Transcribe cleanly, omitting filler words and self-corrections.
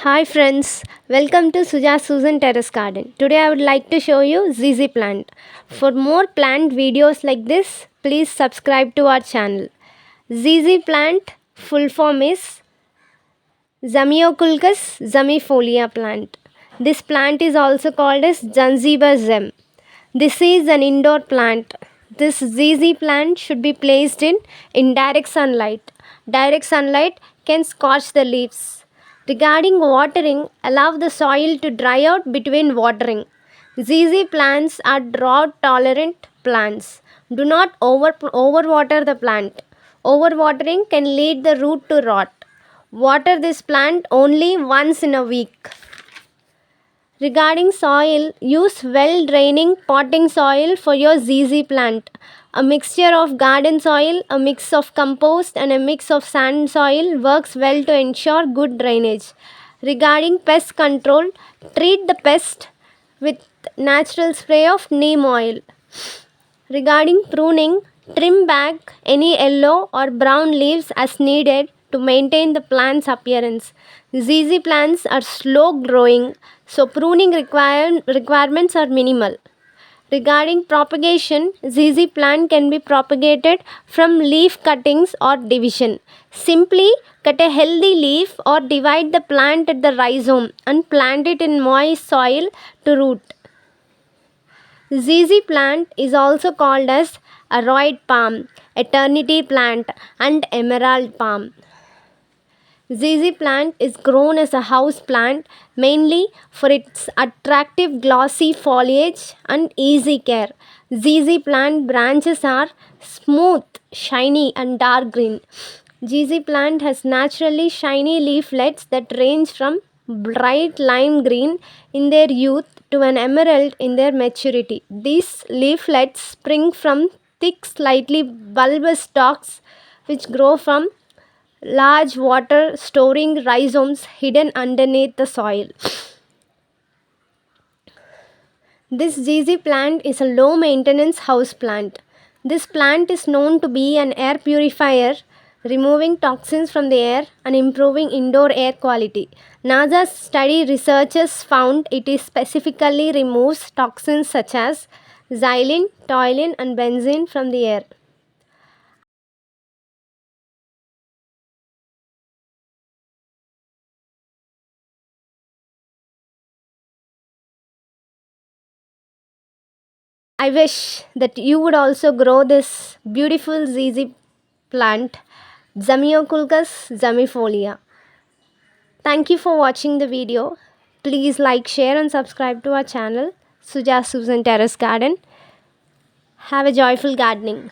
Hi friends, welcome to Susan Terrace Garden. Today I would like to show you ZZ Plant. For more plant videos like this, please subscribe to our channel. ZZ Plant full form is Zamioculcas Zamiifolia plant. This plant is also called as Zanzibar Gem. This is an indoor plant. This ZZ plant should be placed in indirect sunlight. Direct sunlight can scorch the leaves. Regarding watering, allow the soil to dry out between watering. ZZ plants are drought tolerant plants. Do not overwater the plant. Overwatering can lead the root to rot. Water this plant only once in a week. Regarding soil, use well draining potting soil for your ZZ plant. A mixture of garden soil, a mix of compost, and a mix of sand soil works well to ensure good drainage. Regarding pest control, treat the pest with natural spray of neem oil. Regarding pruning, trim back any yellow or brown leaves as needed to maintain the plant's appearance. ZZ plants are slow growing, so pruning requirements are minimal. Regarding propagation, ZZ plant can be propagated from leaf cuttings or division. Simply cut a healthy leaf or divide the plant at the rhizome and plant it in moist soil to root. ZZ plant is also called as aroid palm, eternity plant, and emerald palm. ZZ plant is grown as a house plant mainly for its attractive glossy foliage and easy care. ZZ plant branches are smooth, shiny, and dark green. ZZ plant has naturally shiny leaflets that range from bright lime green in their youth to an emerald in their maturity. These leaflets spring from thick, slightly bulbous stalks which grow from large water storing rhizomes hidden underneath the soil. This ZZ plant is a low maintenance house plant. This plant is known to be an air purifier, removing toxins from the air and improving indoor air quality. NASA's study researchers found it is specifically removes toxins such as xylene, toluene, and benzene from the air. I wish that you would also grow this beautiful ZZ plant, Zamioculcas Zamiifolia. Thank you for watching the video. Please like, share, and subscribe to our channel, Susan Terrace Garden. Have a joyful gardening.